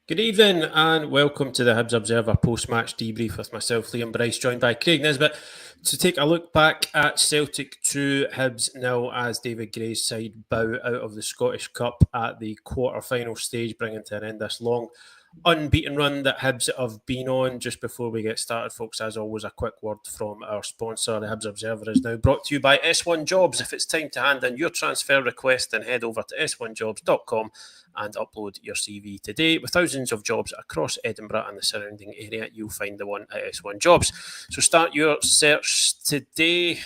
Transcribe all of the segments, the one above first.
Good evening and welcome to the Hibs Observer post-match debrief with myself, Liam Bryce, joined by Craig Nisbet to take a look back at Celtic 2, Hibs 0 as David Gray's side bow out of the Scottish Cup at the quarter-final stage, bringing to an end this long unbeaten run that Hibs have been on. Just before we get started, folks, as always, a quick word from our sponsor. The Hibs Observer is now brought to you by S1 Jobs. If it's time to hand in your transfer request, then head over to s1jobs.com and upload your CV today. With thousands of jobs across Edinburgh and the surrounding area, you'll find the one at S1 Jobs. So start your search today.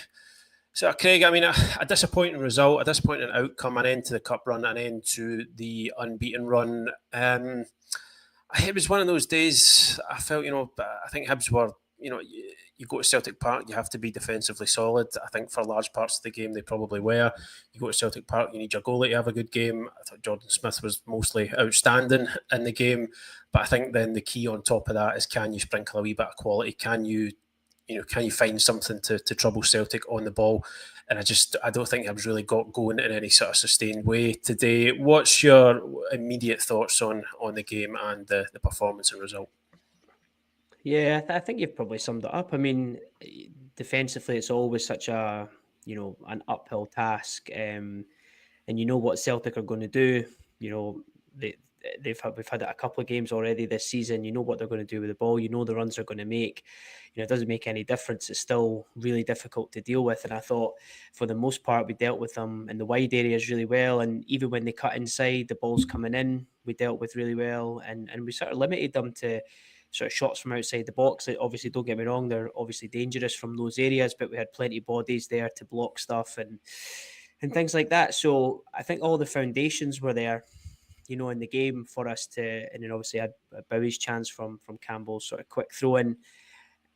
So, Craig, I mean, a disappointing result, a disappointing outcome, an end to the cup run, an end to the unbeaten run. It was one of those days I felt, I think Hibs were, you go to Celtic Park, you have to be defensively solid. I think for large parts of the game, they probably were. You go to Celtic Park, you need your goalie to have a good game. I thought Jordan Smith was mostly outstanding in the game. But I think then the key on top of that is, can you sprinkle a wee bit of quality? Can you find something to trouble Celtic on the ball? And I don't think Hibs really got going in any sort of sustained way today. What's your immediate thoughts on the game and the performance and result? Yeah, I think you've probably summed it up. I mean, defensively, it's always such an uphill task, and you know what Celtic are going to do. We've had it a couple of games already this season. You know what they're going to do with the ball. You know the runs they're going to make. It doesn't make any difference. It's still really difficult to deal with. And I thought, for the most part, we dealt with them in the wide areas really well. And even when they cut inside, the ball's coming in, we dealt with really well. And we sort of limited them to sort of shots from outside the box. Obviously, don't get me wrong, they're obviously dangerous from those areas, but we had plenty of bodies there to block stuff and things like that. So I think all the foundations were there, in the game for us to, and then obviously had Bowie's chance from Campbell's sort of quick throw in.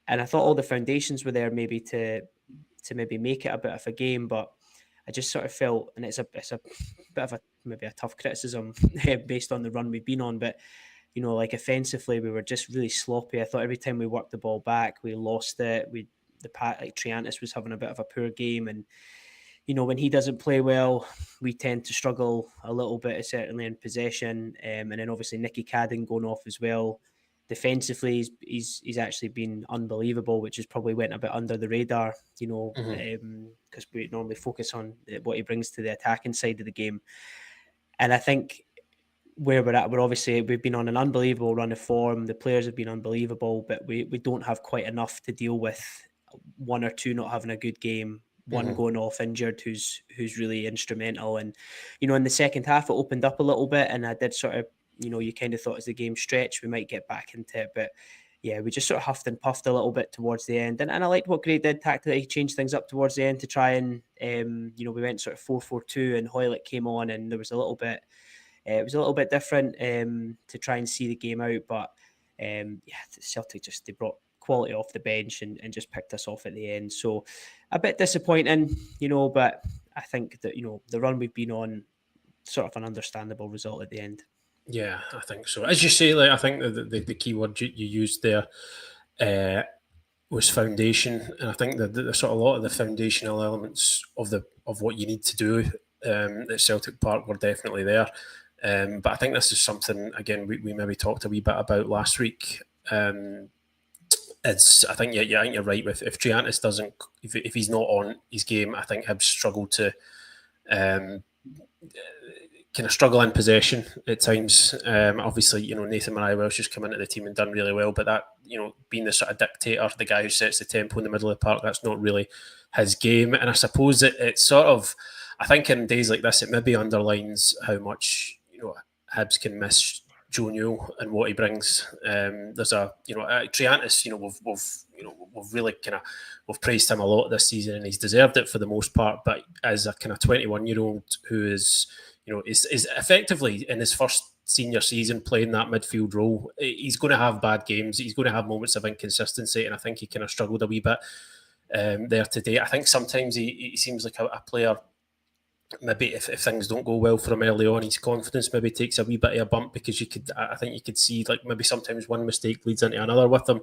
And I thought all the foundations were there maybe to maybe make it a bit of a game, but I just sort of felt, and it's a bit of a maybe a tough criticism based on the run we've been on, but like offensively, we were just really sloppy. I thought every time we worked the ball back, we lost it. Triantis was having a bit of a poor game, and when he doesn't play well, we tend to struggle a little bit, certainly in possession. And then obviously Nicky Cadden going off as well. Defensively, he's actually been unbelievable, which has probably went a bit under the radar, because we normally focus on what he brings to the attacking side of the game. And I think where we're at, we've been on an unbelievable run of form. The players have been unbelievable, but we don't have quite enough to deal with one or two not having a good game, one going off injured who's really instrumental. And, in the second half, it opened up a little bit, and I did sort of, you kind of thought as the game stretched, we might get back into it. But yeah, we just sort of huffed and puffed a little bit towards the end. And I liked what Gray did tactically. He changed things up towards the end to try and, we went sort of 4-4-2, and Hoylett came on, and there was a little bit, it was a little bit different to try and see the game out. But Celtic they brought quality off the bench and just picked us off at the end. So a bit disappointing, but I think that, the run we've been on, sort of an understandable result at the end. Yeah, I think so. As you say, I think the key word you used there was foundation, and I think that the sort of a lot of the foundational elements of what you need to do at Celtic Park were definitely there. But I think this is something, again, we maybe talked a wee bit about last week. I think you're right with, if Triantis doesn't, if he's not on his game, I think Hibs struggle to kind of struggle in possession at times. Obviously, Nathan Murray-Welsh has come into the team and done really well, but that, being the sort of dictator, the guy who sets the tempo in the middle of the park, that's not really his game. And I suppose it's sort of, I think in days like this, it maybe underlines how much, Hibs can miss Joe Newell and what he brings. There's Triantis, we've really we've praised him a lot this season, and he's deserved it for the most part. But as a kind of 21-year-old who is, is effectively in his first senior season playing that midfield role, he's going to have bad games. He's going to have moments of inconsistency, and I think he kind of struggled a wee bit there today. I think sometimes he seems like a player maybe if things don't go well for him early on, his confidence maybe takes a wee bit of a bump, because I think you could see like maybe sometimes one mistake leads into another with him.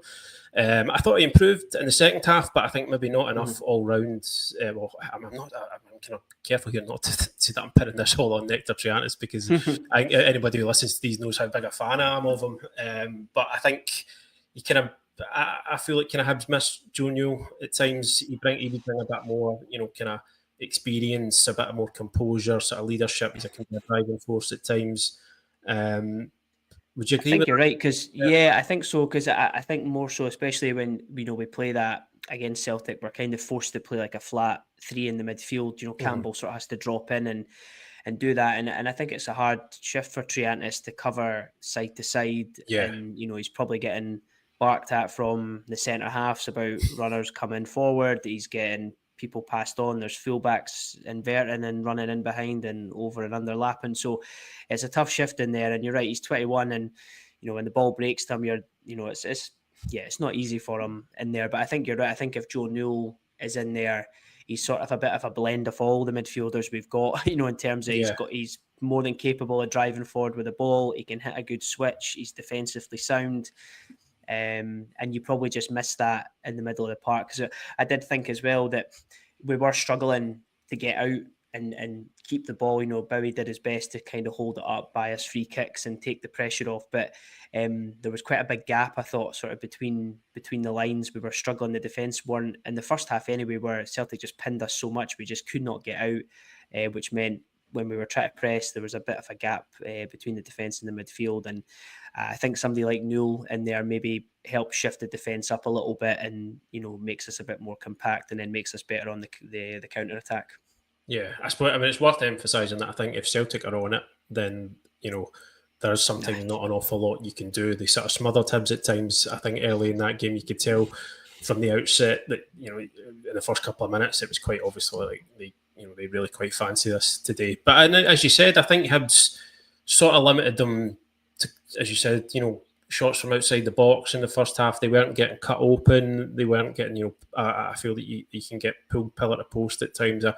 I thought he improved in the second half, but I think maybe not enough all round. I'm kind of careful here not to say that I'm pinning this all on Nectar Triantis, because I think anybody who listens to these knows how big a fan I am of him. But I think he kind of, I feel like kind of Hibs miss Joe Newell at times. He would bring a bit more, kind of experience, a bit more composure, sort of leadership. He's a kind of driving force at times. Would you I agree think with you're that? right, because yeah, I think so, because I think more so, especially when we play that against Celtic, we're kind of forced to play like a flat three in the midfield. Campbell sort of has to drop in and do that, and I think it's a hard shift for Triantis to cover side to side, Yeah, and he's probably getting barked at from the centre halves about runners coming forward. He's getting people passed on. There's fullbacks inverting and running in behind and over and underlapping. So it's a tough shift in there. And you're right, he's 21, and when the ball breaks to him, it's not easy for him in there. But I think you're right. I think if Joe Newell is in there, he's sort of a bit of a blend of all the midfielders we've got. In terms of yeah, he's more than capable of driving forward with the ball. He can hit a good switch. He's defensively sound. And you probably just missed that in the middle of the park, because I did think as well that we were struggling to get out and keep the ball. Bowie did his best to kind of hold it up by his free kicks and take the pressure off, but there was quite a big gap, I thought, sort of between the lines. We were struggling. The defence weren't in the first half anyway, where Celtic just pinned us so much we just could not get out, which meant when we were trying to press, there was a bit of a gap between the defence and the midfield. And I think somebody like Newell in there maybe helps shift the defence up a little bit, and makes us a bit more compact, and then makes us better on the counter attack. yeah. I suppose. I mean, it's worth emphasising that I think if Celtic are on it, then there's sometimes not an awful lot you can do. They sort of smothered Hibs at times. I think early in that game, you could tell from the outset that in the first couple of minutes, it was quite obviously like they really quite fancy this today. But as you said, I think Hibs sort of limited them to, as you said, shots from outside the box in the first half. They weren't getting cut open. They weren't getting, I feel that you can get pulled pillar to post at times. I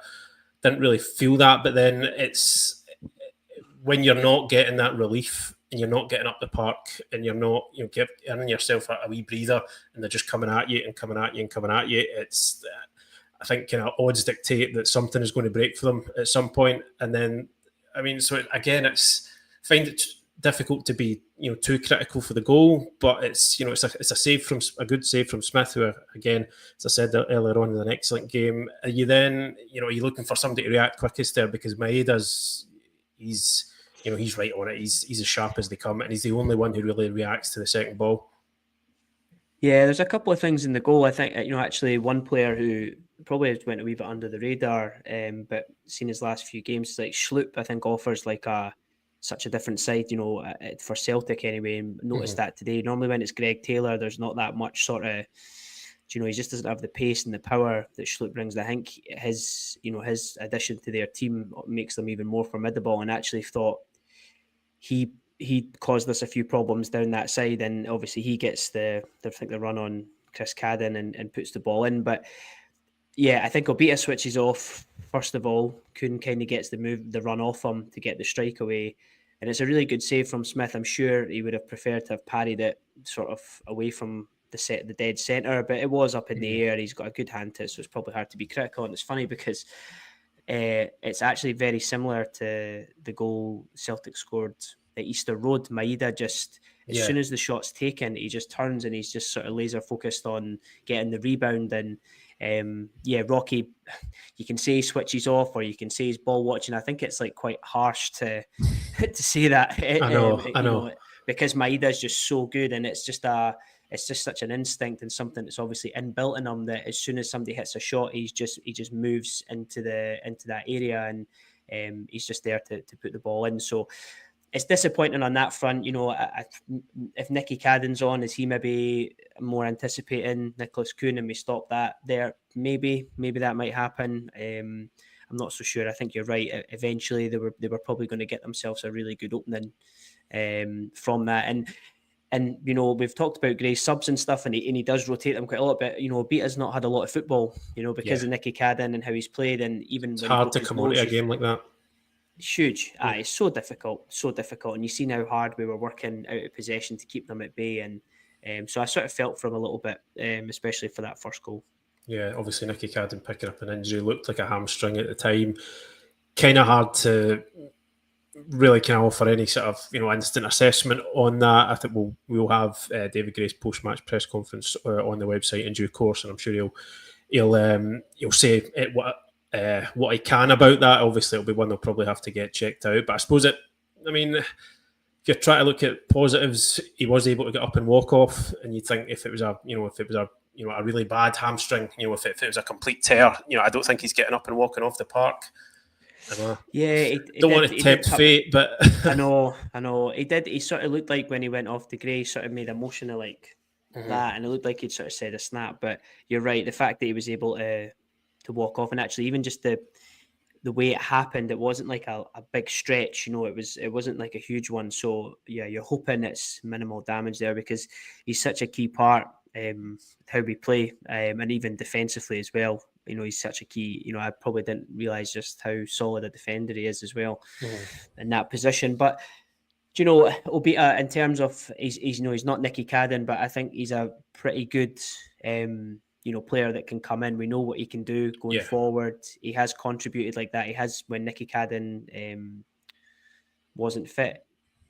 didn't really feel that, but then it's when you're not getting that relief and you're not getting up the park and you're not, giving yourself a wee breather, and they're just coming at you and coming at you and coming at you. It's, I think, odds dictate that something is going to break for them at some point. And then, I mean, so again, find it difficult to be too critical for the goal, but it's it's a save from a good save from Smith, who again, as I said earlier on, in an excellent game. Are you then you're looking for somebody to react quickest there, because Maeda's he's right on it. He's as sharp as they come, and he's the only one who really reacts to the second ball. Yeah, there's a couple of things in the goal. I think actually one player who probably went a wee bit under the radar, but seen his last few games, like Schlupp, I think offers like such a different side, for Celtic anyway. And noticed that today. Normally when it's Greg Taylor, there's not that much sort of, he just doesn't have the pace and the power that Schlupp brings. I think his addition to their team makes them even more formidable. And actually thought he caused us a few problems down that side, and obviously he gets the run on Chris Cadden and puts the ball in. But yeah, I think Obita switches off first of all. Kuhn kind of gets the run off him to get the strike away, and it's a really good save from Smith. I'm sure he would have preferred to have parried it sort of away from the dead centre, but it was up in the air. He's got a good hand to it, so it's probably hard to be critical. And it's funny because it's actually very similar to the goal Celtic scored at Easter Road. Maeda just, as soon as the shot's taken, he just turns and he's just sort of laser focused on getting the rebound. And Rocky, you can say he switches off, or you can say he's ball watching. I think it's like quite harsh to to say that. I know. Because Maeda is just so good, and it's just such an instinct and something that's obviously inbuilt in him, that as soon as somebody hits a shot, he just moves into that area, and he's just there to put the ball in. So it's disappointing on that front. If Nicky Cadden's on, is he maybe more anticipating Nicholas Kuhn, and we stop that there? Maybe that might happen. I'm not so sure. I think you're right. Eventually, they were probably going to get themselves a really good opening from that. And And, we've talked about Gray's subs and stuff, and he does rotate them quite a lot. But, Beta's not had a lot of football, because of Nicky Cadden and how he's played. And even It's when he hard broke to his come out nose, of a game like that. it's huge. It's so difficult, so difficult. And you seen how hard we were working out of possession to keep them at bay. And so I sort of felt for him a little bit, especially for that first goal. Yeah, obviously Nicky Cadden picking up an injury, looked like a hamstring at the time. Kind of hard to really kind of offer any sort of instant assessment on that. I think we'll have David Gray's post-match press conference on the website in due course, and I'm sure he'll say what he can about that. Obviously, it'll be one they'll probably have to get checked out. But I suppose if you're trying to look at positives, he was able to get up and walk off, and you think if it was a really bad hamstring, if it was a complete tear, I don't think he's getting up and walking off the park. Yeah, don't want to tempt fate, but I know. He did. He sort of looked like when he went off to Gray, sort of made a motion of like that, and it looked like he'd sort of said a snap. But you're right. The fact that he was able to walk off, and actually even just the way it happened, it wasn't like a big stretch. It wasn't like a huge one. So yeah, you're hoping it's minimal damage there, because he's such a key part how we play, and even defensively as well. He's such a key. I probably didn't realize just how solid a defender he is as well in that position. But Obita, in terms of he's not Nicky Cadden, but I think he's a pretty good player that can come in. We know what he can do going forward. He has contributed like that. He has when Nicky Cadden wasn't fit.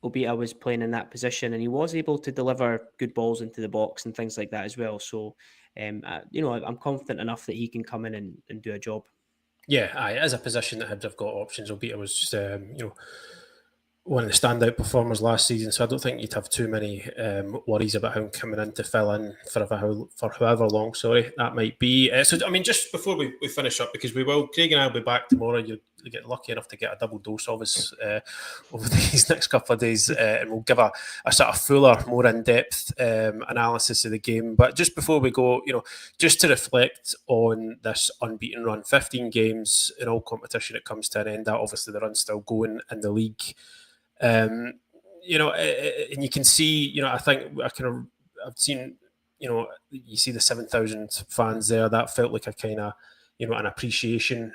Obita was playing in that position, and he was able to deliver good balls into the box and things like that as well. So, I'm confident enough that he can come in and do a job. Yeah, as a position that Hibs have got options, Obita was just, one of the standout performers last season, so I don't think you'd have too many worries about him coming in to fill in for however long, that might be. Just before we finish up, because Craig and I will be back tomorrow. You get lucky enough to get a double dose of us over these next couple of days, and we'll give a sort of fuller, more in-depth analysis of the game. But just before we go, just to reflect on this unbeaten run, 15 games in all competition, it comes to an end. That obviously the run's still going in the league. And you can see, I think I've seen, you see the 7,000 fans there. That felt like a kind of, an appreciation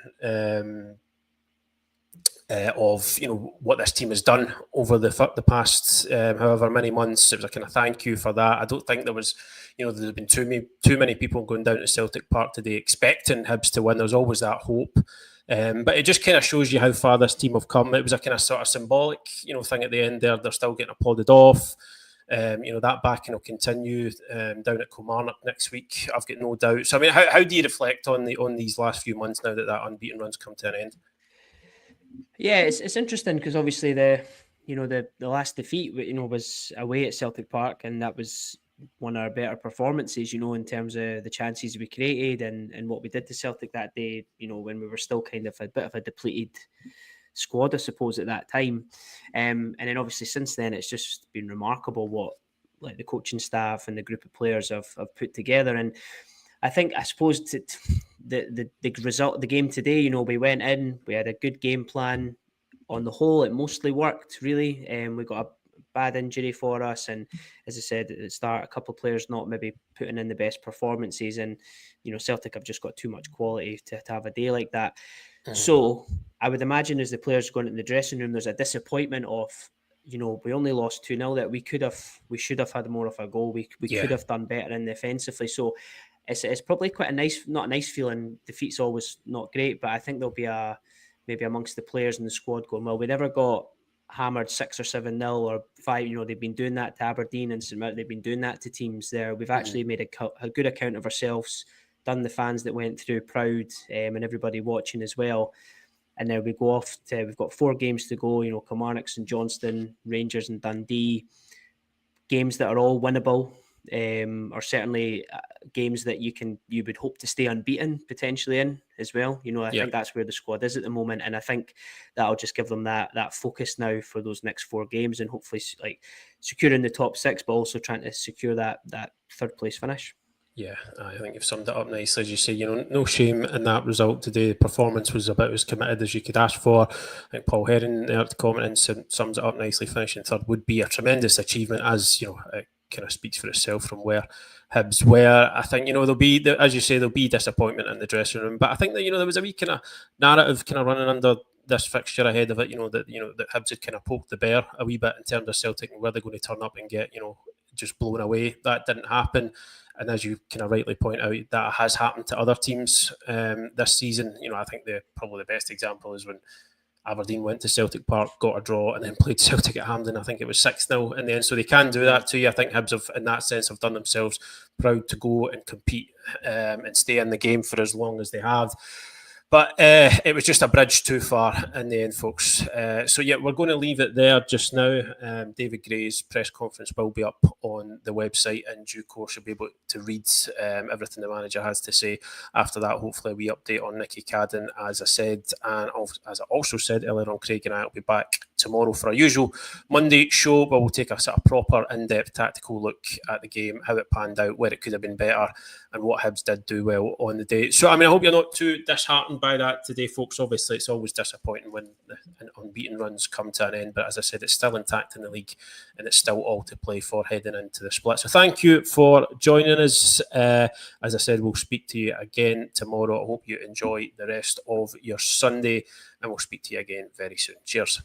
of what this team has done over the past however many months. It was a kind of thank you for that. I don't think there was, there's been too many people going down to Celtic Park today expecting Hibs to win. There's always that hope. But it just kind of shows you how far this team have come. It was a kind of sort of symbolic, thing at the end there. They're still getting applauded off. That backing will continue down at Kilmarnock next week. I've got no doubt. So, how do you reflect on these last few months now that unbeaten run's come to an end? Yeah, it's interesting because obviously the last defeat was away at Celtic Park, and that was one of our better performances, in terms of the chances we created and what we did to Celtic that day, when we were still kind of a bit of a depleted squad, I suppose, at that time. And then obviously since then, it's just been remarkable what like the coaching staff and the group of players have put together. And I suppose the result, the game today, we went in, we had a good game plan. On the whole, it mostly worked, really. We got a bad injury for us, and as I said at the start, a couple of players not maybe putting in the best performances, and Celtic have just got too much quality to have a day like that. So I would imagine as the players going in the dressing room, there's a disappointment of we only lost 2-0, that we should have had more of a goal. We could have done better in defensively. So it's probably quite not a nice feeling. Defeat's always not great, but I think there'll be maybe amongst the players in the squad going, well, we never got hammered 6 or 7-0 or 5. They've been doing that to Aberdeen and St Mirren. They've been doing that to teams there. We've actually made a good account of ourselves, done the fans that went through proud, and everybody watching as well. And then we go off to, we've got 4 games to go, Kilmarnock, St Johnstone, Rangers and Dundee. Games that are all winnable, or certainly games that you would hope to stay unbeaten potentially in as well. I think that's where the squad is at the moment, and I think that'll just give them that focus now for those next 4 games, and hopefully like securing the top 6, but also trying to secure that 3rd place finish. Yeah, I think you've summed it up nicely. As you say, no shame in that result today. The performance was about as committed as you could ask for. I think Paul Herring there commenting sums it up nicely. Finishing third would be a tremendous achievement, as it kind of speaks for itself from where Hibs were. I think there'll be, as you say, there'll be disappointment in the dressing room, but I think that there was a wee kind of narrative kind of running under this fixture ahead of it. That Hibs had kind of poked the bear a wee bit in terms of Celtic and where they're going to turn up and get just blown away. That didn't happen. And as you kind of rightly point out, that has happened to other teams this season. I think probably the best example is when Aberdeen went to Celtic Park, got a draw, and then played Celtic at Hampden. I think it was 6-0 in the end. So they can do that to you. I think Hibs have, in that sense, have done themselves proud to go and compete and stay in the game for as long as they have. But it was just a bridge too far in the end, folks. So, yeah, we're going to leave it there just now. David Gray's press conference will be up on the website in due course. You'll be able to read everything the manager has to say. After that, hopefully, we update on Nicky Cadden, as I said. And as I also said earlier on, Craig and I will be back tomorrow for our usual Monday show, where we'll take a sort of proper in-depth tactical look at the game, how it panned out, where it could have been better, and what Hibs did do well on the day. So, I hope you're not too disheartened by that today, folks. Obviously, it's always disappointing when the unbeaten runs come to an end, but as I said, it's still intact in the league, and it's still all to play for heading into the split. So thank you for joining us. As I said, we'll speak to you again tomorrow. I hope you enjoy the rest of your Sunday, and we'll speak to you again very soon. Cheers.